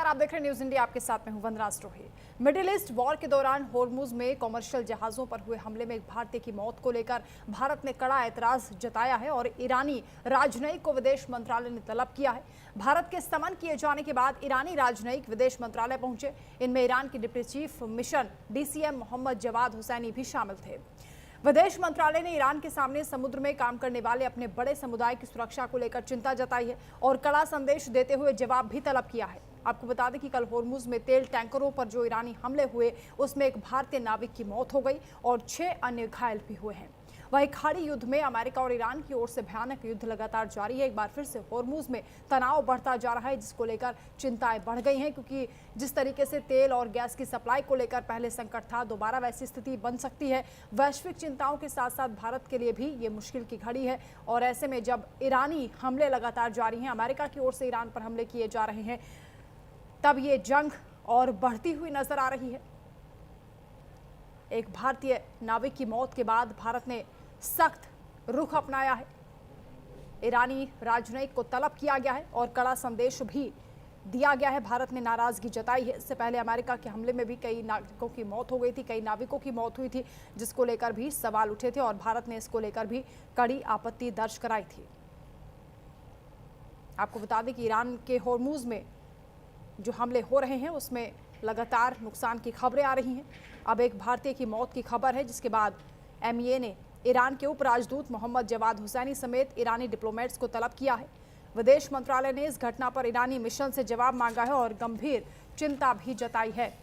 नमस्कार, आप देख रहे हैं न्यूज इंडिया। आपके साथ में हूं वंदना स्टोही। मिडिल ईस्ट वॉर के दौरान होर्मुज में कॉमर्शियल जहाजों पर हुए हमले में एक भारतीय की मौत को लेकर भारत ने कड़ा एतराज जताया है और ईरानी राजनयिक को विदेश मंत्रालय ने तलब किया है। भारत के समन किए जाने के बाद ईरानी राजनयिक विदेश मंत्रालय पहुंचे। इनमें ईरान के deputy chief mission DCM Mohammad Javad Hosseini भी शामिल थे। विदेश मंत्रालय ने ईरान के सामने समुद्र में काम करने वाले अपने बड़े समुदाय की सुरक्षा को लेकर चिंता जताई है और कड़ा संदेश देते हुए जवाब भी तलब किया है। आपको बता दें कि कल होर्मुज में तेल टैंकरों पर जो ईरानी हमले हुए उसमें एक भारतीय नाविक की मौत हो गई और 6 अन्य घायल भी हुए हैं। वहीं खाड़ी युद्ध में अमेरिका और ईरान की ओर से भयानक युद्ध लगातार जारी है। एक बार फिर से होर्मुज में तनाव बढ़ता जा रहा है, जिसको लेकर चिंताएं बढ़ गई हैं, क्योंकि जिस तरीके से तेल और गैस की सप्लाई को लेकर पहले संकट था, दोबारा वैसी स्थिति बन सकती है। वैश्विक चिंताओं के साथ साथ भारत के लिए भी ये मुश्किल की घड़ी है और ऐसे में जब ईरानी हमले लगातार जारी हैं, अमेरिका की ओर से ईरान पर हमले किए जा रहे हैं, तब ये जंग और बढ़ती हुई नजर आ रही है। एक भारतीय नाविक की मौत के बाद भारत ने सख्त रुख अपनाया है। ईरानी राजनयिक को तलब किया गया है और कड़ा संदेश भी दिया गया है। भारत ने नाराजगी जताई है। इससे पहले अमेरिका के हमले में भी कई नागरिकों की मौत हो गई थी, कई नाविकों की मौत हुई थी, जिसको लेकर भी सवाल उठे थे और भारत ने इसको लेकर भी कड़ी आपत्ति दर्ज कराई थी। आपको बता दें कि ईरान के होर्मुज में जो हमले हो रहे हैं उसमें लगातार नुकसान की खबरें आ रही हैं। अब एक भारतीय की मौत की खबर है, जिसके बाद MEA ने ईरान के उप राजदूत मोहम्मद जवाद हुसैनी समेत ईरानी डिप्लोमेट्स को तलब किया है। विदेश मंत्रालय ने इस घटना पर ईरानी मिशन से जवाब मांगा है और गंभीर चिंता भी जताई है।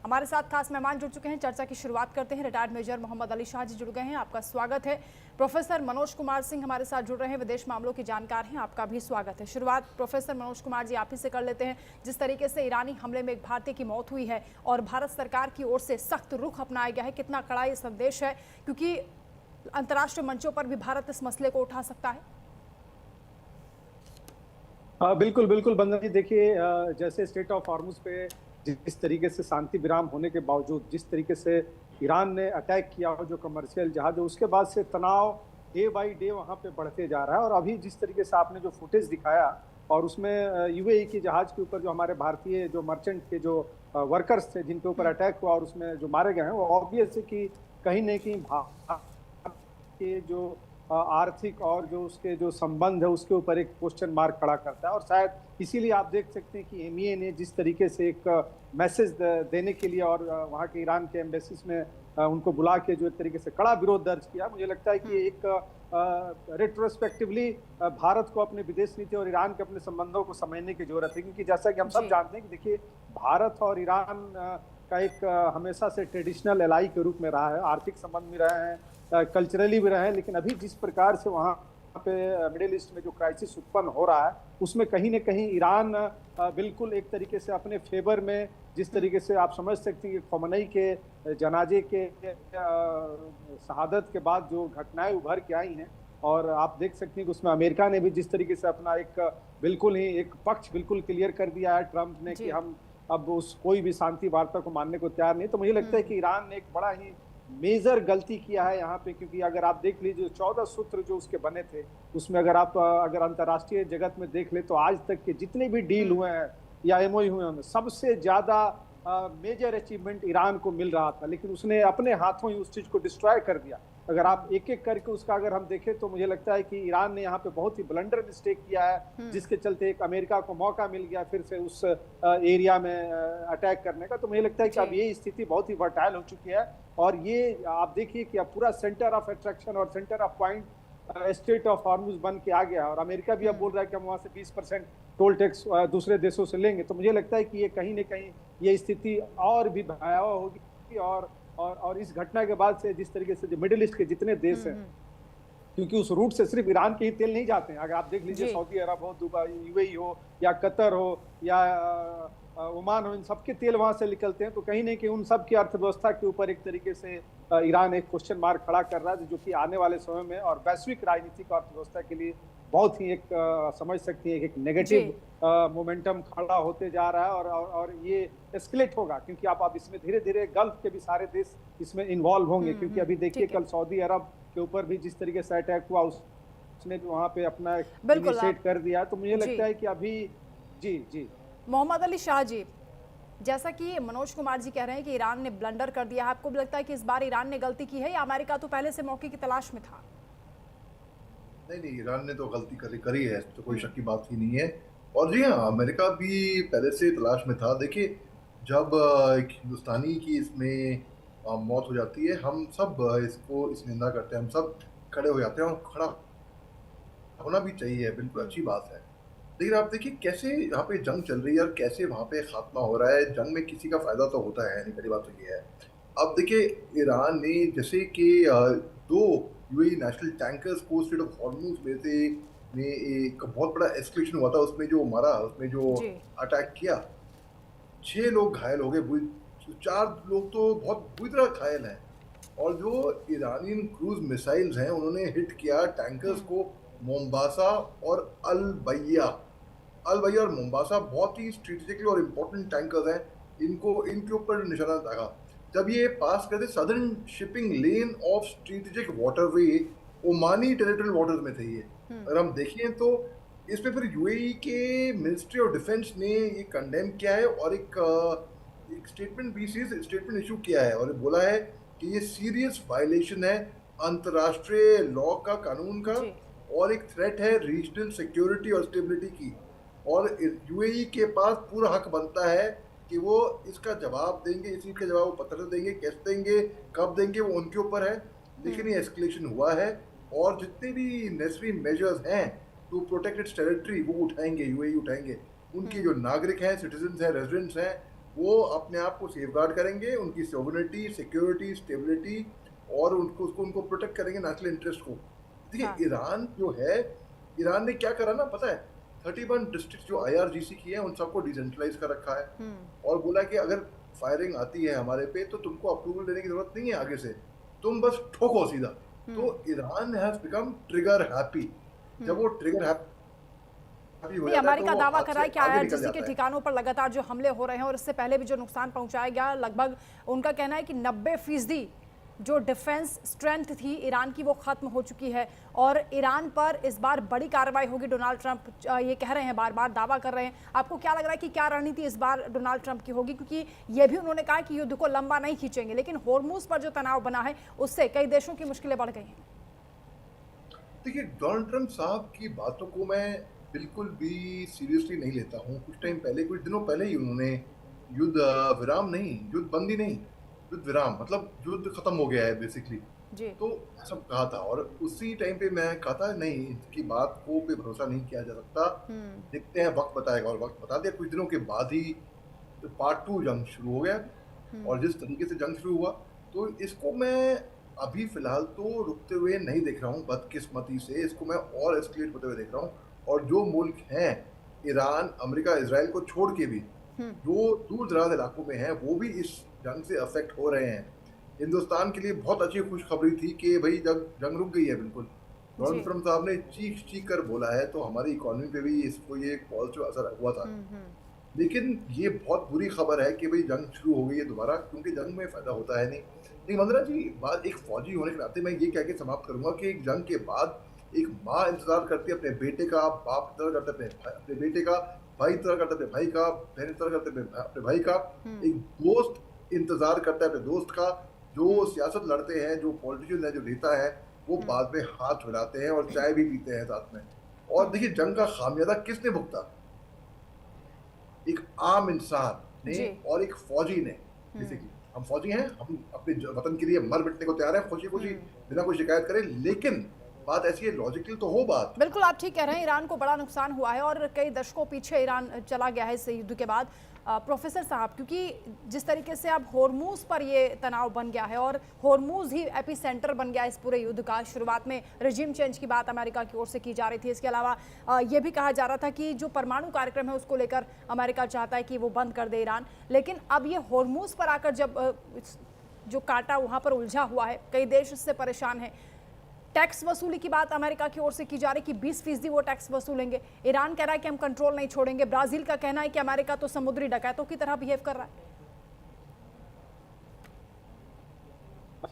हमारे साथ खास मेहमान जुड़ चुके हैं। चर्चा की शुरुआत करते हैं। रिटायर्ड मेजर मोहम्मद अली शाह जी जुड़ गए हैं, आपका स्वागत है। प्रोफेसर मनोज कुमार सिंह हमारे साथ जुड़ रहे हैं, विदेश मामलों के जानकार हैं, आपका भी स्वागत है। शुरुआत प्रोफेसर मनोज कुमार जी आप ही से कर लेते हैं। जिस तरीके से ईरानी हमले में एक भारतीय की मौत हुई है और भारत सरकार की ओर से सख्त रुख अपनाया गया है, कितना कड़ा ये संदेश है, क्योंकि अंतर्राष्ट्रीय मंचों पर भी भारत इस मसले को उठा सकता है? बिल्कुल बिल्कुल बंदना जी, देखिए जैसे स्टेट ऑफ हॉर्मुज पे जिस तरीके से शांति विराम होने के बावजूद जिस तरीके से ईरान ने अटैक किया हो जो कमर्शियल जहाज, उसके बाद से तनाव डे बाय डे वहाँ पे बढ़ते जा रहा है। और अभी जिस तरीके से आपने जो फुटेज दिखाया और उसमें UAE की जहाज के ऊपर जो हमारे भारतीय जो मर्चेंट के जो वर्कर्स थे जिनके ऊपर अटैक हुआ और उसमें जो मारे गए हैं, वो ऑब्वियस है कि कहीं न कहीं भारत के जो आर्थिक और जो उसके जो संबंध है उसके ऊपर एक क्वेश्चन मार्क खड़ा करता है। और शायद इसीलिए आप देख सकते हैं कि MEA ने जिस तरीके से एक मैसेज देने के लिए और वहाँ के ईरान के एम्बेसीज में उनको बुला के जो एक तरीके से कड़ा विरोध दर्ज किया, मुझे लगता है कि एक रेट्रोस्पेक्टिवली भारत को अपने विदेश नीति और ईरान के अपने संबंधों को समझने की जरूरत है। क्योंकि जैसा कि हम सब जानते हैं कि देखिए, भारत और ईरान का एक हमेशा से ट्रेडिशनल एलाई के रूप में रहा है, आर्थिक संबंध भी रहे हैं, कल्चरली भी रहे हैं। लेकिन अभी जिस प्रकार से वहाँ पे मिडिल ईस्ट में जो क्राइसिस उत्पन्न हो रहा है, उसमें कहीं न कहीं ईरान बिल्कुल एक तरीके से अपने फेवर में, जिस तरीके से आप समझ सकते हैं कि खमेनी के जनाजे के शहादत के बाद जो घटनाएं उभर के आई हैं, और आप देख सकते हैं कि उसमें अमेरिका ने भी जिस तरीके से अपना एक बिल्कुल ही एक पक्ष बिल्कुल क्लियर कर दिया है ट्रंप ने कि हम अब उस कोई भी शांति वार्ता को मानने को तैयार नहीं। तो मुझे लगता है कि ईरान ने एक बड़ा ही मेजर गलती किया है यहाँ पे। क्योंकि अगर आप देख लीजिए 14 सूत्र जो उसके बने थे, उसमें अगर अंतर्राष्ट्रीय जगत में देख ले तो आज तक के जितने भी डील हुए हैं या MOU हुए हैं, सबसे ज्यादा मेजर अचीवमेंट ईरान को मिल रहा था, लेकिन उसने अपने हाथों ही उस चीज को डिस्ट्रॉय कर दिया। अगर आप एक एक करके उसका अगर हम देखें तो मुझे लगता है कि ईरान ने यहाँ पे बहुत ही ब्लंडर मिस्टेक किया है, जिसके चलते एक अमेरिका को मौका मिल गया फिर से उस एरिया में अटैक करने का। तो मुझे लगता है कि अब ये स्थिति बहुत ही वर्टाइल हो चुकी है और ये आप देखिए कि अब पूरा सेंटर ऑफ अट्रैक्शन और centre of point state of Hormuz बन के आ गया। और अमेरिका भी अब बोल रहा है कि हम वहाँ से 20% टोल टैक्स दूसरे देशों से लेंगे। तो मुझे लगता है कि ये कहीं न कहीं ये स्थिति और भी भयावह होगी। और इस घटना के बाद से जिस तरीके से जो मिडिल ईस्ट के जितने देश हैं, क्योंकि उस रूट से सिर्फ ईरान के ही तेल नहीं जाते हैं, अगर आप देख लीजिए सऊदी अरब हो, दुबई, UAE हो या कतर हो या ओमान हो, इन सबके तेल वहां से निकलते हैं। तो कहीं नहीं कि उन सब की अर्थव्यवस्था के ऊपर एक तरीके से ईरान एक क्वेश्चन मार्क खड़ा कर रहा है, जो कि आने वाले समय में और वैश्विक राजनीतिक अर्थव्यवस्था के लिए बहुत ही एक समझ सकती है एक नेगेटिव मोमेंटम खड़ा होते जा रहा है। और ये एस्केलेट होगा, क्योंकि आप इसमें धीरे धीरे गल्फ के भी सारे देश इसमें इन्वॉल्व होंगे। क्योंकि अभी देखिए कल सऊदी अरब के ऊपर भी जिस तरीके से अटैक हुआ, उसने भी वहां पे अपना इनिशिएट कर दिया। तो मुझे लगता है कि अभी जी मोहम्मद अली शाह जी, जैसा कि मनोज कुमार जी कह रहे हैं कि ईरान ने ब्लंडर कर दिया है, आपको भी लगता है कि इस बार ईरान ने गलती की है या अमेरिका तो पहले से मौके की तलाश में था? नहीं नहीं, ईरान ने तो गलती करी करी है, तो कोई शक की बात ही नहीं है। और जी हाँ, अमेरिका भी पहले से तलाश में था। देखिए, जब एक हिंदुस्तानी की इसमें मौत हो जाती है, हम सब इसको इस निंदा करते हैं, हम सब खड़े हो जाते हैं और खड़ा होना भी चाहिए, बिल्कुल अच्छी बात है। लेकिन आप देखिए कैसे यहाँ पे जंग चल रही है और कैसे वहाँ पे खात्मा हो रहा है। जंग में किसी का फायदा तो होता है नहीं, पहली बात तो ये है। अब देखिए, ईरान ने जैसे कि दो यूएई नेशनल टैंकर्स को स्ट्रेट ऑफ हॉर्मुज में से में एक बहुत बड़ा एस्केलेशन हुआ था, उसमें जो मारा, उसमें जो जी। अटैक किया, 6 लोग घायल हो गए, चार लोग तो बहुत बुरी तरह घायल हैं। और जो ईरानियन क्रूज मिसाइल्स हैं, उन्होंने हिट किया टैंकर्स को मोम्बासा और अल बैया और मोम्बासा बहुत ही स्ट्रेटेजिकली और इम्पोर्टेंट टैंकर्स हैं। इनको इनके ऊपर निशाना दागा जब ये पास करते southern shipping lane of strategic waterway, Omani territorial waters में थे ये। अगर हम देखें तो इसमें फिर यूएई के मिनिस्ट्री ऑफ डिफेंस ने ये कंडेम किया है और एक स्टेटमेंट स्टेटमेंट इशू किया है और बोला है कि ये सीरियस वायलेशन है अंतर्राष्ट्रीय लॉ का, कानून का, जी। और एक थ्रेट है रीजनल सिक्योरिटी और स्टेबिलिटी की। और यूएई के पास पूरा हक बनता है कि वो इसका जवाब देंगे, इसी का जवाब वो पत्र देंगे, कैसे देंगे, कब देंगे, वो उनके ऊपर है। लेकिन ये एस्केलेशन हुआ है और जितने भी नेसेसरी मेजर्स हैं टू प्रोटेक्ट इट्स टेरिटरी वो उठाएंगे, यूएई उठाएंगे। उनके जो नागरिक हैं, सिटीजन्स हैं, रेजिडेंट्स हैं, वो अपने आप को सेफगार्ड करेंगे, उनकी सोवरेनिटी, सिक्योरिटी, स्टेबिलिटी और उनको प्रोटेक्ट करेंगे, नेशनल इंटरेस्ट को। देखिए हाँ। ईरान जो है, ईरान ने क्या करा ना पता है, 31 डिस्ट्रिक्ट जो आईआरजीसी की है उन सबको डिसेंट्रलाइज कर रखा है और बोला कि अगर फायरिंग आती है हमारे पे तो तुमको अप्रूवल देने की जरूरत नहीं है आगे से, तुम बस ठोको सीधा। तो Iran has become trigger happy. जब वो ट्रिगर हैप्पी हो नहीं, जाता है तो अमेरिका वो दावा हाथ कर रहा है से कि आगे निकल आईआरजीसी के जाता है। ठिकानों पर लगातार जो हमले हो रहे हैं और इससे पहले भी जो नुकसान पहुंचाया गया, लगभग उनका कहना है कि 90% जो डिफेंस स्ट्रेंथ थी ईरान की वो खत्म हो चुकी है और ईरान पर इस बार बड़ी कार्रवाई होगी। डोनाल्ड ट्रंप ये कह रहे हैं, बार बार दावा कर रहे हैं। आपको क्या लग रहा है कि क्या रणनीति इस बार डोनाल्ड ट्रंप की होगी? क्योंकि ये भी उन्होंने कहा कि युद्ध को लंबा नहीं खींचेंगे, लेकिन होर्मुज पर जो तनाव बना है उससे कई देशों की मुश्किलें बढ़ गई हैं। देखिए, डोनाल्ड ट्रंप साहब की बातों को मैं बिल्कुल भी सीरियसली नहीं लेता हूँ। कुछ टाइम पहले, कुछ दिनों पहले ही उन्होंने युद्ध विराम नहीं, युद्ध बंदी नहीं, युद्ध विराम मतलब युद्ध खत्म हो गया है बेसिकली, जी। तो ऐसा कहा था। और उसी टाइम पे मैं कहा था नहीं, इसकी बात को पे भरोसा नहीं किया जा सकता, देखते हैं, वक्त बताएगा। और वक्त बता दिया, कुछ दिनों के बाद ही पार्ट 2 जंग शुरू हो गया। और जिस तरीके से जंग शुरू हुआ, तो इसको मैं अभी फिलहाल तो रुकते हुए नहीं देख रहा हूँ, बदकिस्मती से इसको मैं और एस्केलेट होते हुए देख रहा हूँ। और जो मुल्क हैं, ईरान, अमेरिका, इजराइल को छोड़ के भी जो दूर दराज इलाकों में हैं, वो भी इस जंग से अफेक्ट हो रहे हैं। हिंदुस्तान के लिए बहुत अच्छी खुशखबरी थी कि भाई जंग रुक गई है बिल्कुल। डोनाल्ड ट्रंप साहब ने चीख चीख कर बोला है, तो हमारी इकोनॉमी पे भी इसको ये एक पॉजिटिव असर हुआ था। लेकिन ये बहुत बुरी खबर है कि भाई जंग शुरू हो गई है दोबारा, क्योंकि जंग में फायदा होता है नहीं। लेकिन वंदना जी, बात एक फौजी होने के नाते मैं ये कह के समाप्त करूंगा कि एक जंग के बाद एक माँ इंतजार करती है अपने बेटे का, बाप इंतजार करता है अपने बेटे का, भाई इंतजार करता है अपने भाई का, बहन इंतजार करते हैं अपने भाई का, एक दोस्त इंतजार करता है अपने दोस्त का। जो सियासत लड़ते हैं, जो पॉलिटिशियन है, जो नेता है, वो बाद में हाथ मिलाते हैं और चाय भी पीते हैं साथ में। और देखिए, जंग का खामियाजा किसने भुगता? एक आम इंसान ने और एक फौजी ने। बेसिकली हम फौजी हैं, हम अपने वतन के लिए मर मिटने को तैयार हैं, खुशी खुशी, बिना कोई शिकायत करे। लेकिन बात ऐसी है, लॉजिकल तो हो बात। बिल्कुल आप ठीक कह रहे हैं, ईरान को बड़ा नुकसान हुआ है और कई दशकों पीछे ईरान चला गया है इस युद्ध के बाद। प्रोफेसर साहब, क्योंकि जिस तरीके से अब होर्मुज पर ये तनाव बन गया है और होर्मुज ही एपी सेंटर बन गया इस पूरे युद्ध का। शुरुआत में रजीम चेंज की बात अमेरिका की ओर से की जा रही थी, इसके अलावा ये भी कहा जा रहा था कि जो परमाणु कार्यक्रम है उसको लेकर अमेरिका चाहता है कि वो बंद कर दे ईरान। लेकिन अब ये होर्मुज पर आकर जब जो कांटा वहाँ पर उलझा हुआ है, कई देश इससे परेशान हैं। टैक्स वसूली की बात अमेरिका की ओर से की जा रही कि 20% वो टैक्स वसूलेंगे। ईरान कह रहा है कि हम कंट्रोल नहीं छोड़ेंगे। ब्राजील का कहना है कि अमेरिका तो समुद्री डकैतों की तरह बिहेव कर रहा है।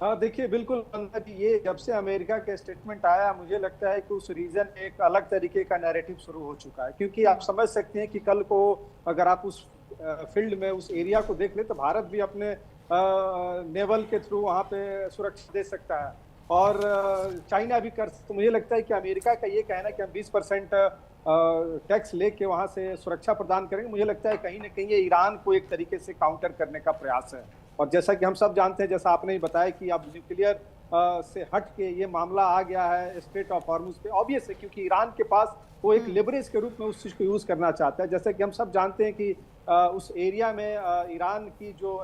हाँ, देखिए बिल्कुल वंदना जी, ये जब से अमेरिका का स्टेटमेंट आया मुझे लगता है कि उस रीजन में एक अलग तरीके का नैरेटिव शुरू हो चुका है, क्योंकि आप समझ सकते हैं कि कल को अगर आप उस फील्ड में उस एरिया को देख ले तो भारत भी अपने नेवल के थ्रू वहाँ पे सुरक्षा दे सकता है और चाइना भी कर। तो मुझे लगता है कि अमेरिका का ये कहना कि हम 20% टैक्स लेके वहाँ से सुरक्षा प्रदान करेंगे, मुझे लगता है कहीं ना कहीं ये ईरान को एक तरीके से काउंटर करने का प्रयास है। और जैसा कि हम सब जानते हैं, जैसा आपने ही बताया कि अब न्यूक्लियर से हट के ये मामला आ गया है स्ट्रेट ऑफ हॉर्मुज पे, ऑब्वियस है क्योंकि ईरान के पास वो एक लेवरेज के रूप में उस चीज़ को यूज़ करना चाहता है। जैसा कि हम सब जानते हैं कि उस एरिया में ईरान की जो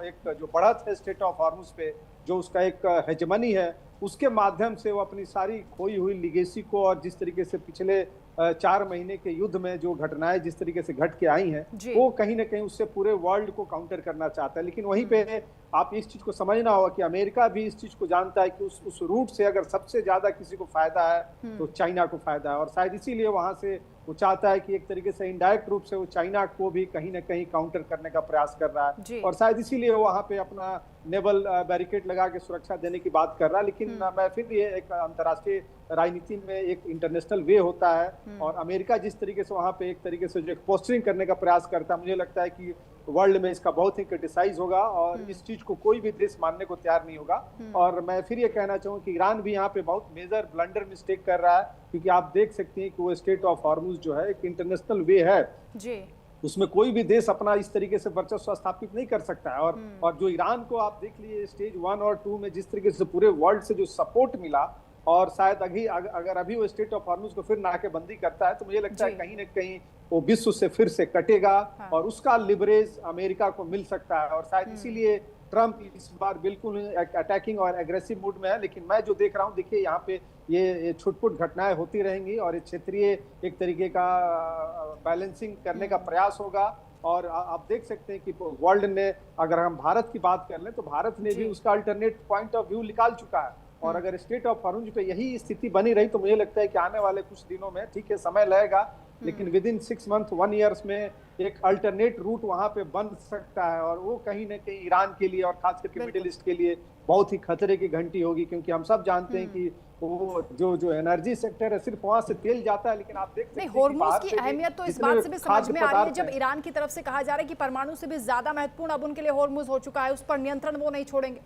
बढ़त है स्ट्रेट ऑफ हॉर्मुज पे, जो उसका एक हेजमनी है, उसके माध्यम से वो अपनी सारी खोई हुई लिगेसी को और जिस तरीके से पिछले 4 महीने के युद्ध में जो घटनाएं जिस तरीके से घट के आई हैं, वो कहीं ना कहीं उससे पूरे वर्ल्ड को काउंटर करना चाहता है। लेकिन वहीं पे आप इस चीज को समझना होगा कि अमेरिका भी इस चीज को जानता है कि उस रूट से अगर सबसे ज्यादा किसी को फायदा है तो चाइना को फायदा है, और शायद इसीलिए वहां से वो चाहता है कि एक तरीके से इनडायरेक्ट रूप से वो चाइना को भी कहीं ना कहीं काउंटर करने का प्रयास कर रहा है, और शायद इसीलिए वो वहां पे अपना नेवल बैरिकेड लगा के सुरक्षा देने की बात कर रहा है। लेकिन मैं फिर ये एक अंतर्राष्ट्रीय राजनीति में एक इंटरनेशनल वे होता है, और अमेरिका जिस तरीके से वहां पे एक तरीके से जो पोस्टरिंग करने का प्रयास करता है, मुझे लगता है कि वर्ल्ड में इसका बहुत ही क्रिटिसाइज होगा और इस चीज को कोई भी देश मानने को तैयार नहीं होगा। और मैं फिर ये कहना चाहूँ कि ईरान भी यहाँ पे बहुत मेजर ब्लंडर मिस्टेक कर रहा है, क्योंकि आप देख सकते हैं कि वो स्ट्रेट ऑफ हॉर्मुज जो है एक इंटरनेशनल वे है जी, उसमें कोई भी देश अपना इस तरीके से वर्चस्व स्थापित नहीं कर सकता है। और जो ईरान को आप देख लीजिए स्टेज 1 और 2 में जिस तरीके से पूरे वर्ल्ड से जो सपोर्ट मिला, और शायद अगर अभी वो स्ट्रेट ऑफ हॉर्मुज को फिर नाकेबंदी करता है तो मुझे लगता है कहीं ना कहीं वो विश्व से फिर से कटेगा और उसका लिवरेज अमेरिका को मिल सकता है। और शायद इसीलिए ट्रंप इस बार बिल्कुल अटैकिंग और एग्रेसिव मूड में है। लेकिन मैं जो देख रहा हूँ, देखिए यहाँ पे ये छुटपुट घटनाएं होती रहेंगी और ये क्षेत्रीय एक तरीके का बैलेंसिंग करने का प्रयास होगा। और आप देख सकते हैं कि वर्ल्ड ने, अगर हम भारत की बात कर लें तो भारत ने भी उसका अल्टरनेट पॉइंट ऑफ व्यू निकाल चुका है, और अगर स्टेट ऑफ हॉर्मुज पे यही स्थिति बनी रही तो मुझे लगता है कि आने वाले कुछ दिनों में, ठीक है समय लगेगा, लेकिन विद इन 6 मंथ 1 ईयर्स में एक अल्टरनेट रूट वहां पे बन सकता है, और वो कहीं ना कहीं ईरान के लिए और खास करके मिडिल ईस्ट के लिए बहुत ही खतरे की घंटी होगी। क्योंकि हम सब जानते हैं कि वो जो एनर्जी सेक्टर है, सिर्फ वहां से तेल जाता है, लेकिन आप देख सकते हैं हॉर्मुज की अहमियत तो इस बात से भी समझ में आ रही है, जब ईरान की तरफ से कहा जा रहा है कि परमाणु से भी ज्यादा महत्वपूर्ण अब उनके लिए हॉर्मुज हो चुका है, उस पर नियंत्रण वो नहीं छोड़ेंगे।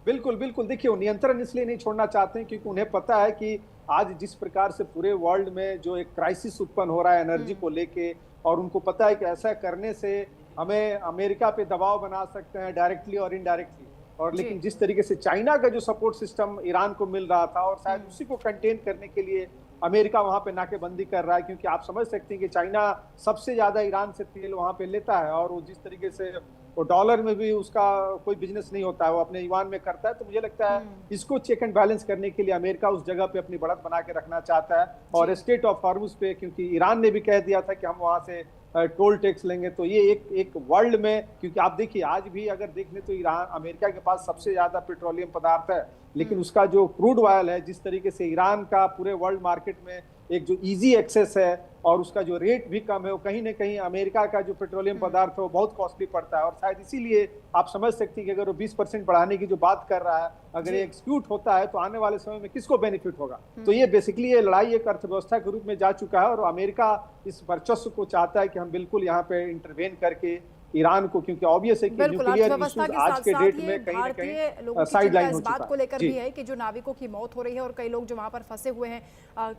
बिल्कुल बिल्कुल, देखिए वो नियंत्रण इसलिए नहीं छोड़ना चाहते हैं क्योंकि उन्हें पता है कि आज जिस प्रकार से पूरे वर्ल्ड में जो एक क्राइसिस उत्पन्न हो रहा है एनर्जी को लेके, और उनको पता है कि ऐसा करने से हमें अमेरिका पे दबाव बना सकते हैं डायरेक्टली और इनडायरेक्टली। और लेकिन जिस तरीके से चाइना का जो सपोर्ट सिस्टम ईरान को मिल रहा था, और शायद उसी को कंटेन करने के लिए अमेरिका वहां पे नाकेबंदी कर रहा है, क्योंकि आप समझ सकते हैं कि चाइना सबसे ज्यादा ईरान से तेल वहां पे लेता है, और वो जिस तरीके से वो डॉलर में भी उसका कोई बिजनेस नहीं होता है, वो अपने युआन में करता है। तो मुझे लगता है इसको चेक एंड बैलेंस करने के लिए अमेरिका उस जगह पे अपनी बढ़त बना के रखना चाहता है। और स्टेट ऑफ हॉर्मुज पे क्योंकि ईरान ने भी कह दिया था कि हम वहां से टोल टैक्स लेंगे, तो ये एक वर्ल्ड में, क्योंकि आप देखिए आज भी अगर देख ले तो ईरान अमेरिका के पास सबसे ज्यादा पेट्रोलियम पदार्थ है, लेकिन उसका जो क्रूड ऑयल है, जिस तरीके से ईरान का पूरे वर्ल्ड मार्केट में एक जो इजी एक्सेस है और उसका जो रेट भी कम है, वो कहीं ना कहीं अमेरिका का जो पेट्रोलियम पदार्थ है वो बहुत कॉस्टली पड़ता है। और शायद इसीलिए आप समझ सकते हैं कि अगर वो 20% बढ़ाने की जो बात कर रहा है, अगर ये एक्सक्यूट होता है तो आने वाले समय में किसको बेनिफिट होगा। तो ये बेसिकली ये लड़ाई एक अर्थव्यवस्था के रूप में जा चुका है, और अमेरिका इस वर्चस्व को चाहता है कि हम बिल्कुल यहाँ पे इंटरवेन करके ईरान को, क्योंकि ऑब्वियस है कि न्यूक्लियर इश्यूज आज के डेट में कहीं ना कहीं साइडलाइन हो चुका है। इस बात को लेकर भी है कि जो नाविकों की मौत हो रही है और कई लोग जो वहां पर फंसे हुए हैं,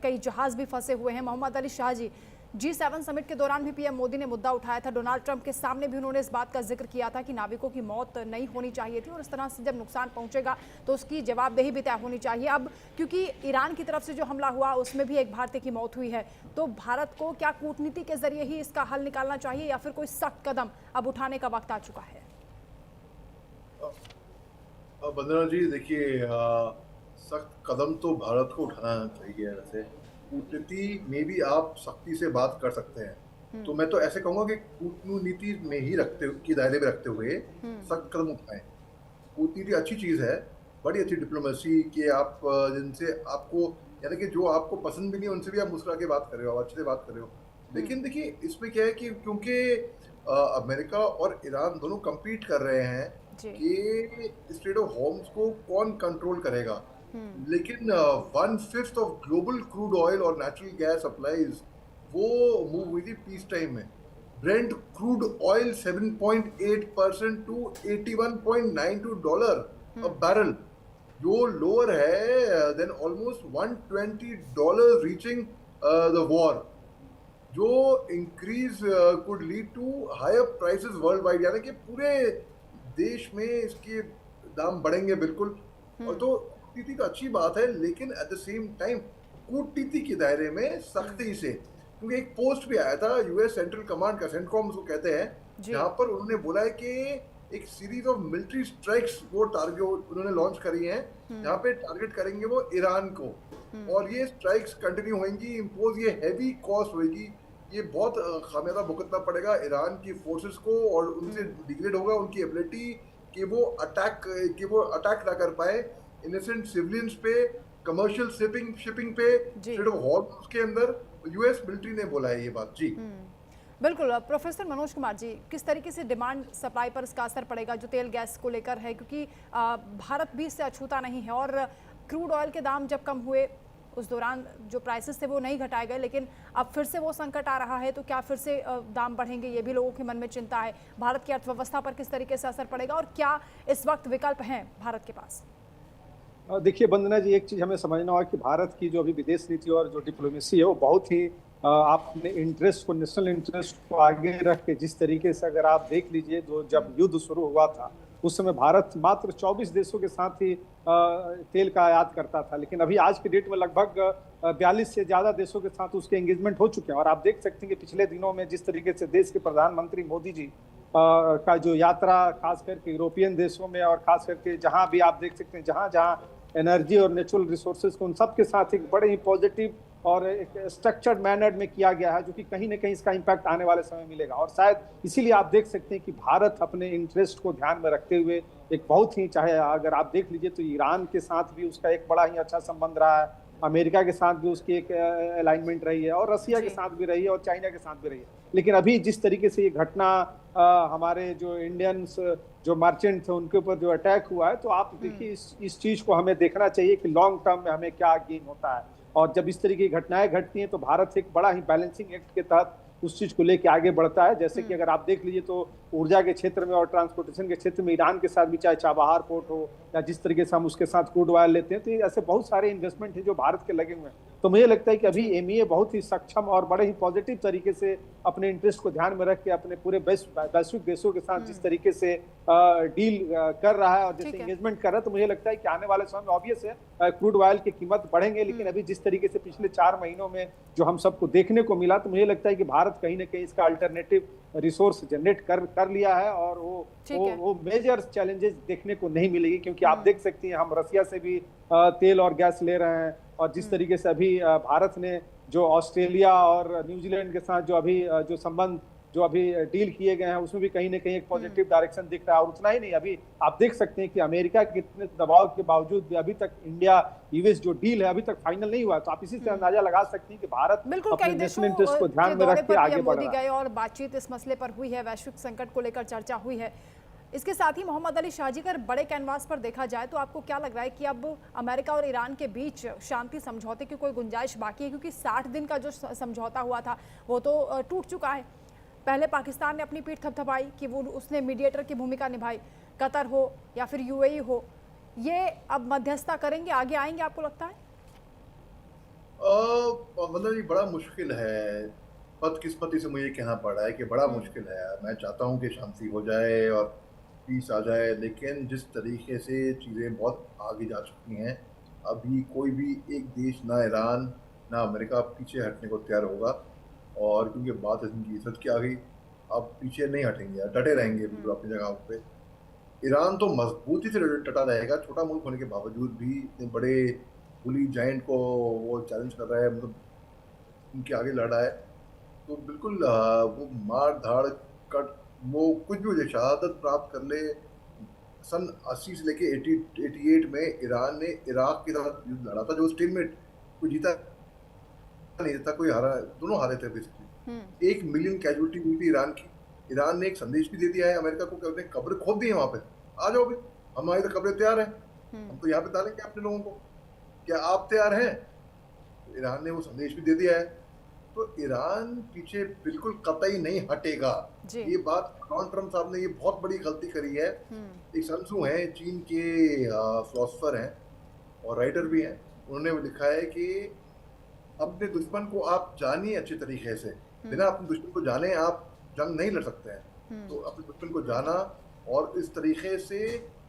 कई जहाज भी फंसे हुए हैं। मोहम्मद अली शाह जी, G7 समिट के दौरान भी पीएम मोदी ने मुद्दा उठाया था, डोनाल्ड ट्रंप के सामने भी उन्होंने इस बात का जिक्र किया था कि नाविकों की मौत नहीं होनी चाहिए थी, और इस तरह से जब नुकसान पहुंचेगा तो उसकी जवाबदेही भी तय होनी चाहिए। अब क्योंकि ईरान की तरफ से जो हमला हुआ उसमें भी एक भारतीय की मौत हुई है, तो भारत को क्या कूटनीति के जरिए ही इसका हल निकालना चाहिए, या फिर कोई सख्त कदम अब उठाने का वक्त आ चुका है? वंदना जी, देखिए सख्त कदम तो भारत को उठाना चाहिए। वैसे कूटनीति में भी आप सख्ती से बात कर सकते हैं, तो मैं तो ऐसे कहूंगा कि कूटनीति में ही के दायरे में रखते हुए सख्त कदम उठाएं। कूटनीति अच्छी चीज है, बड़ी अच्छी डिप्लोमेसी के आप जिनसे आपको, यानी कि जो आपको पसंद भी नहीं उनसे भी आप मुस्कुरा के बात कर रहे हो, अच्छे से बात कर रहे हो। लेकिन देखिए इसमें क्या है कि क्योंकि अमेरिका और ईरान दोनों कम्पीट कर रहे हैं जी। कि स्ट्रेट ऑफ हॉर्मुज को कौन कंट्रोल करेगा। लेकिन 1/5 ऑफ ग्लोबल क्रूड ऑयल और नेचुरल गैस सप्लाईज वो मूव हुई थी पीस टाइम में। Brent crude oil 7.8% to $81.92 a barrel, जो लोअर है than almost $120 reaching the war. जो increase could lead to higher prices worldwide, यानी कि पूरे देश में इसके दाम बढ़ेंगे बिल्कुल। और तो कूटनीति तो अच्छी बात है, लेकिन एट द सेम टाइम कूटनीति के दायरे में सख्ती से, क्योंकि एक पोस्ट भी आया था यूएस सेंट्रल कमांड का, सेंटकॉम उसको कहते हैं, जी। जहां पर उन्होंने बोला है कि एक सीरीज ऑफ मिलिट्री स्ट्राइक्स वो टारगेट उन्होंने लॉन्च करी हैं, जहां पे टारगेट करेंगे वो ईरान को। और ये स्ट्राइक्स कंटिन्यू होंगी, इम्पोज ये हैवी कॉस्ट होगी, ये बहुत खामियाजा भुगतना पड़ेगा ईरान की फोर्सेस को, और उनसे डिग्रेड होगा उनकी एबिलिटी कि वो अटैक ना कर पाए इनोसेंट सिविलियंस पे, कमर्शियल शिपिंग पे, स्ट्रेट ऑफ हॉर्मुज के अंदर। यूएस मिलिट्री ने बोला है ये बात। जी बिल्कुल। प्रोफेसर मनोज कुमार जी, किस तरीके से डिमांड सप्लाई पर इसका असर पड़ेगा जो तेल गैस को लेकर है, क्योंकि भारत भी इससे अछूता नहीं है, और क्रूड ऑयल के दाम जब कम हुए उस दौरान जो प्राइसेस थे वो नहीं घटाए गए, लेकिन अब फिर से वो संकट आ रहा है, तो क्या फिर से दाम बढ़ेंगे, ये भी लोगों के मन में चिंता है। भारत की अर्थव्यवस्था पर किस तरीके से असर पड़ेगा, और क्या इस वक्त विकल्प हैं भारत के पास? देखिए वंदना जी, एक चीज़ हमें समझना होगा कि भारत की जो अभी विदेश नीति और जो डिप्लोमेसी है वो बहुत ही आपने इंटरेस्ट को, नेशनल इंटरेस्ट को आगे रख के, जिस तरीके से अगर आप देख लीजिए, जो जब युद्ध शुरू हुआ था उस समय भारत मात्र 24 देशों के साथ ही तेल का आयात करता था, लेकिन अभी आज के डेट में लगभग 42 से ज़्यादा देशों के साथ उसके एंगेजमेंट हो चुके हैं। और आप देख सकते हैं कि पिछले दिनों में जिस तरीके से देश के प्रधानमंत्री मोदी जी का जो यात्रा, खास करके यूरोपियन देशों में, और खास करके जहां भी आप देख सकते हैं जहां जहां एनर्जी और नेचुरल रिसोर्सेज को, उन सब के साथ एक बड़े ही पॉजिटिव और एक स्ट्रक्चर्ड मैनर में किया गया है, जो कि कहीं ना कहीं इसका इम्पैक्ट आने वाले समय मिलेगा। और शायद इसीलिए आप देख सकते हैं कि भारत अपने इंटरेस्ट को ध्यान में रखते हुए एक बहुत ही, चाहे अगर आप देख लीजिए तो ईरान के साथ भी उसका एक बड़ा ही अच्छा संबंध रहा है, अमेरिका के साथ भी उसकी एक अलाइनमेंट रही है, और रसिया के साथ भी रही है, और चाइना के साथ भी रही है। लेकिन अभी जिस तरीके से ये घटना हमारे जो इंडियंस जो मर्चेंट थे उनके ऊपर जो अटैक हुआ है, तो आप देखिए इस चीज़ को हमें देखना चाहिए कि लॉन्ग टर्म में हमें क्या गेन होता है। और जब इस तरीके की घटनाएं घटती हैं तो भारत एक बड़ा ही बैलेंसिंग एक्ट के तहत उस चीज को लेके आगे बढ़ता है। जैसे कि अगर आप देख लीजिए तो ऊर्जा के क्षेत्र में और ट्रांसपोर्टेशन के क्षेत्र में ईरान के साथ भी, चाहे चाबहार पोर्ट हो या जिस तरीके से हम उसके साथ क्रूड ऑयल लेते हैं, तो ऐसे बहुत सारे इन्वेस्टमेंट हैं जो भारत के लगे हुए हैं। तो मुझे लगता है कि अभी एमईए बहुत ही सक्षम और बड़े ही पॉजिटिव तरीके से अपने इंटरेस्ट को ध्यान में रख के अपने पूरे वैश्विक देशों के साथ जिस तरीके से डील कर रहा है और जैसे एंगेजमेंट कर रहा है, तो मुझे लगता है कि आने वाले समय में ऑब्वियस है क्रूड ऑयल की कीमत बढ़ेंगे। लेकिन अभी जिस तरीके से पिछले 4 महीनों में जो हम सबको देखने को मिला, तो मुझे लगता है कि भारत कहीं ना कहीं इसका अल्टरनेटिव रिसोर्स जनरेट कर लिया है, और वो मेजर चैलेंजेस देखने को नहीं मिलेगी। क्योंकि आप देख सकती हैं हम रसिया से भी तेल और गैस ले रहे हैं, और जिस तरीके से अभी भारत ने जो ऑस्ट्रेलिया और न्यूजीलैंड के साथ जो अभी जो संबंध जो अभी डील किए गए हैं, उसमें भी कहीं ना कहीं एक पॉजिटिव डायरेक्शन दिख रहा है। और उतना ही नहीं, अभी आप देख सकते हैं कि अमेरिका के इतने दबाव के बावजूद भी अभी तक इंडिया यूएस जो डील है अभी तक फाइनल नहीं हुआ। तो आप इसी से अंदाजा लगा सकते हैं कि भारत अपने नेशनल इंटरेस्ट को ध्यान में रख के आगे बढ़ रहा है। और बातचीत इस मसले पर हुई है, वैश्विक संकट को लेकर चर्चा हुई है। इसके साथ ही मोहम्मद अली शाह जी, अगर बड़े कैनवास पर देखा जाए तो आपको क्या लग रहा है कि अब अमेरिका और ईरान के बीच शांति समझौते की कोई गुंजाइश बाकी है? क्योंकि 60 दिन का जो समझौता हुआ था वो तो टूट चुका है। पहले पाकिस्तान ने अपनी पीठ थपथपाई कि वो उसने मीडिएटर की भूमिका निभाई, कतर हो या फिर यूएई हो, ये अब मध्यस्थता करेंगे, आगे आएंगे, आपको लगता है? मतलब ये बड़ा मुश्किल है, बदकिस्मती से मुझे कहना पड़ रहा है कि बड़ा मुश्किल है। मैं चाहता हूँ कि शांति हो जाए और पीस आ जाए, लेकिन जिस तरीके से चीज़ें बहुत आगे जा चुकी हैं, अभी कोई भी एक देश, ना ईरान ना अमेरिका, पीछे हटने को तैयार होगा। और क्योंकि बात इनकी इज्जत की आ गई, अब पीछे नहीं हटेंगे, डटे रहेंगे बिल्कुल अपनी जगह पे। ईरान तो मजबूती से डटा रहेगा, छोटा मुल्क होने के बावजूद भी इतने बड़े बुली जाइंट को वो चैलेंज कर रहा है, मतलब उनके आगे लड़ रहा है। तो बिल्कुल वो मार धाड़ कट, वो कुछ भी हो जाए, शहादत प्राप्त कर ले। सन 80 से लेके 88 में ईरान ने इराक के साथ युद्ध लड़ा था, जो स्टेलमेट, कोई जीता नहीं था, कोई हारा, दोनों हारे थे बेसिकली। 1 मिलियन कैजुअलिटी हुई थी ईरान की। ईरान ने एक संदेश भी दे दिया है अमेरिका को कि उन्हें कब्र खोद दी है वहां पे, आ जाओ भी, हमारे तो कपड़े तैयार हैं, हम तो यहाँ पे डालेंगे अपने लोगों को, क्या आप तैयार हैं? तो ईरान ने वो संदेश भी दे दिया है। तो ईरान पीछे बिल्कुल कतई नहीं हटेगा। जी। ये बात डोनाल्ड ट्रम्प साहब ने ये बहुत बड़ी गलती करी है। एक सन त्सू हैं, चीन के फिलोसोफर हैं और राइटर भी हैं। उन्होंने लिखा है कि अपने दुश्मन को आप जानिए अच्छे तरीके से, बिना अपने दुश्मन को जाने आप जंग नहीं लड़ सकते हैं। तो अपने दुश्मन को जाना, और इस तरीके से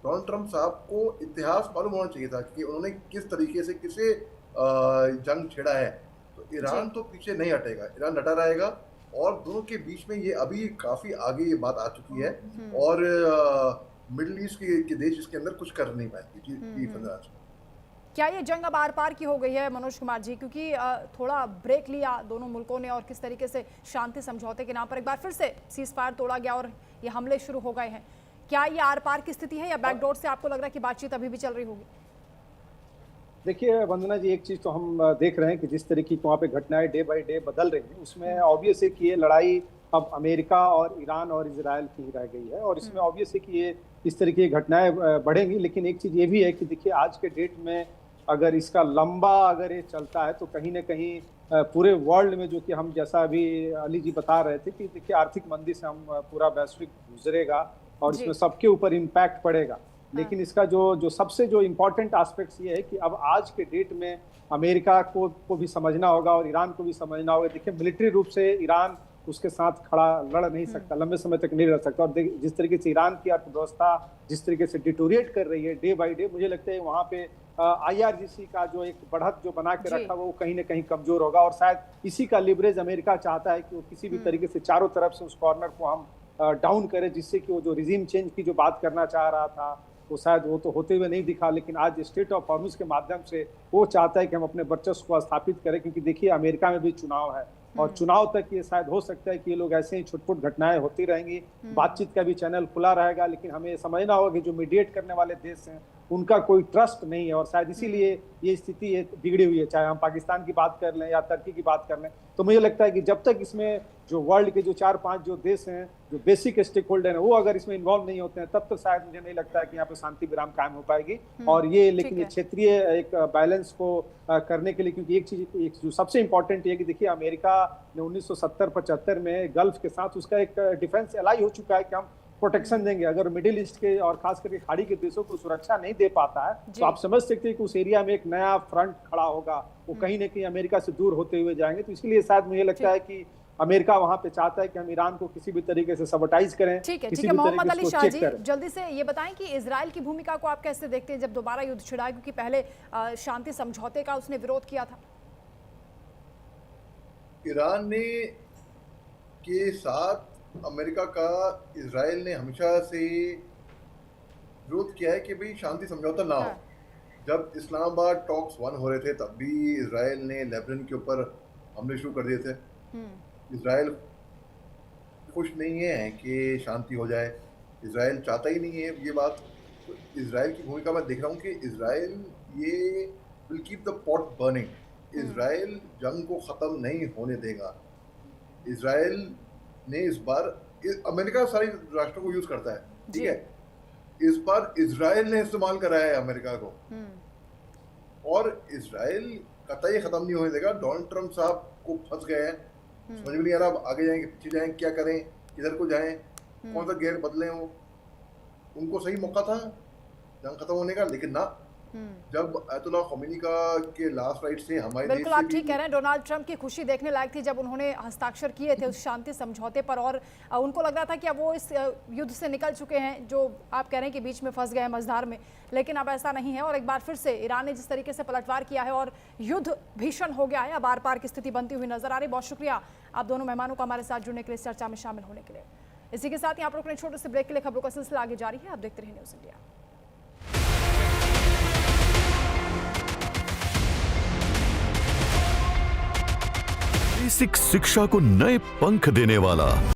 डोनाल्ड ट्रम्प साहब को इतिहास मालूम होना चाहिए था कि उन्होंने किस तरीके से किसे जंग छेड़ा है। तो ईरान तो पीछे नहीं हटेगा, ईरान डटा रहेगा, और दोनों के बीच में ये अभी काफी आगे ये बात आ चुकी है, और मिडिल ईस्ट के देश इसके अंदर कुछ कर नहीं पाएंगे। जी फंदाज, क्या ये जंग अब आर पार की हो गई है मनोज कुमार जी, क्योंकि थोड़ा ब्रेक लिया दोनों मुल्कों ने और किस तरीके से शांति समझौते के नाम पर एक बार फिर से सीज फायर तोड़ा गया और ये हमले शुरू हो गए हैं, क्या ये आर पार की स्थिति है या बैकडोर से आपको लग रहा है कि बातचीत अभी भी चल रही होगी? देखिए वंदना जी, एक चीज तो हम देख रहे हैं कि जिस तरीके की वहाँ पे घटनाएं डे बाय डे बदल रही हैं, उसमें ऑब्वियस है कि ये लड़ाई अब अमेरिका और ईरान और इजराइल की ही रह गई है, और इसमें ऑब्वियस है कि ये इस तरीके की घटनाएं बढ़ेंगी। लेकिन एक चीज ये भी है कि देखिए आज के डेट में अगर इसका लंबा अगर ये चलता है तो कहीं ना कहीं पूरे वर्ल्ड में, जो कि हम जैसा अभी अली जी बता रहे थे कि देखिए आर्थिक मंदी से हम पूरा वैश्विक गुजरेगा और इसमें सबके ऊपर इम्पैक्ट पड़ेगा। लेकिन इसका जो सबसे जो इम्पोर्टेंट एस्पेक्ट्स ये है कि अब आज के डेट में अमेरिका को भी समझना होगा और ईरान को भी समझना होगा। देखिए मिलिट्री रूप से ईरान उसके साथ खड़ा लड़ नहीं सकता, लंबे समय तक नहीं लड़ सकता, और जिस तरीके से ईरान की अर्थव्यवस्था जिस तरीके से डिटोरिएट कर रही है डे बाय डे, मुझे लगता है वहाँ पे IRGC का जो एक बढ़त जो बना के रखा वो कहीं ना कहीं कमजोर होगा, और शायद इसी का लिवरेज अमेरिका चाहता है कि वो किसी भी तरीके से चारों तरफ से उस कॉर्नर को हम डाउन करें, जिससे कि वो जो रिजीम चेंज की जो बात करना चाह रहा था वो शायद वो तो होते हुए नहीं दिखा, लेकिन आज स्टेट ऑफ हॉर्मुज के माध्यम से वो चाहता है कि हम अपने वर्चस्व को स्थापित करें। क्योंकि देखिए अमेरिका में भी चुनाव है और चुनाव तक ये शायद हो सकता है कि ये लोग ऐसे ही छुटपुट घटनाएं होती रहेंगी, बातचीत का भी चैनल खुला रहेगा, लेकिन हमें समझना होगा कि जो मीडिएट करने वाले देश हैं उनका कोई ट्रस्ट नहीं है, और शायद इसीलिए ये स्थिति बिगड़ी हुई है। चाहे हम पाकिस्तान की बात कर लें या तुर्की की बात कर लें, तो मुझे लगता है कि जब तक इसमें जो वर्ल्ड के जो 4-5 जो देश हैं, जो बेसिक स्टेक होल्डर हैं, वो अगर इसमें इन्वॉल्व नहीं होते हैं, तब तक शायद मुझे नहीं लगता है कि यहाँ पे शांति विराम कायम हो पाएगी। और ये लेकिन ये क्षेत्रीय एक बैलेंस को करने के लिए, क्योंकि एक चीज जो सबसे इंपॉर्टेंट है कि देखिए अमेरिका ने 1970-75 में गल्फ के साथ उसका एक डिफेंस एलाई हो चुका है कि हम प्रोटेक्शन देंगे। अगर मिडिल ईस्ट के और खास करके खाड़ी के देशों को सुरक्षा नहीं दे पाता है तो आप समझ सकते हैं कि उस एरिया में एक नया फ्रंट खड़ा होगा, वो कहीं ना कहीं अमेरिका से दूर होते हुए जाएंगे। तो इसलिए शायद मुझे लगता है कि अमेरिका वहां पे चाहता है कि हम ईरान को किसी भी तरीके से सबटाइज करें। ठीक है मोहम्मद अली शाह जी, जल्दी से ये बताएं कि इजराइल की भूमिका को आप कैसे देखते हैं जब दोबारा युद्ध छिड़ा, क्योंकि पहले शांति समझौते का उसने विरोध किया था। ईरान ने के साथ अमेरिका का इजराइल ने हमेशा से विरोध किया है कि भाई शांति समझौता ना हो। जब इस्लामाबाद टॉक्स 1 हो रहे थे तब भी इजराइल ने लेबनान के ऊपर हमले शुरू कर दिए थे। इजराइल खुश नहीं है कि शांति हो जाए, इजराइल चाहता ही नहीं है ये बात। तो इजराइल की भूमिका मैं देख रहा हूँ कि इजराइल ये will keep the pot burning. Israel जंग को ख़त्म नहीं होने देगा। इजराइल ने इस बार, अमेरिका सारी राष्ट्रों को यूज करता है, ठीक है, इस बार इजराइल ने इस्तेमाल करा है अमेरिका को, और इजराइल कतई खत्म नहीं होने देगा। डोनाल्ड ट्रम्प साहब को फंस गए हैं, समझ में नहीं आ रहा आगे जाएंगे पीछे जाएं, क्या करें, किधर को जाएं, कौन सा गेयर बदलें। वो उनको सही मौका था जंग खत्म होने का, लेकिन ना, जब अयतुल्लाह ख़ोमेनी के लास्ट राइट से हमारे बिल्कुल आप ठीक कह रहे हैं। डोनाल्ड ट्रम्प की खुशी देखने लायक थी जब उन्होंने हस्ताक्षर किए थे उस शांति समझौते पर, और उनको लग रहा था कि अब वो इस युद्ध से निकल चुके हैं जो आप कह रहे हैं कि बीच में फंस गए हैं मझधार में, लेकिन अब ऐसा नहीं है। और एक बार फिर से ईरान ने जिस तरीके से पलटवार किया है और युद्ध भीषण हो गया है, अब आर पार की स्थिति बनती हुई नजर आ रही। बहुत शुक्रिया आप दोनों मेहमानों का हमारे साथ जुड़ने के लिए, इस चर्चा में शामिल होने के लिए। इसी के साथ यहाँ पर रुकने छोटे से ब्रेक के लिए खबरों का सिलसिला आगे जारी है। आप देखते रहिए न्यूज़ इंडिया। बेसिक शिक्षा को नए पंख देने वाला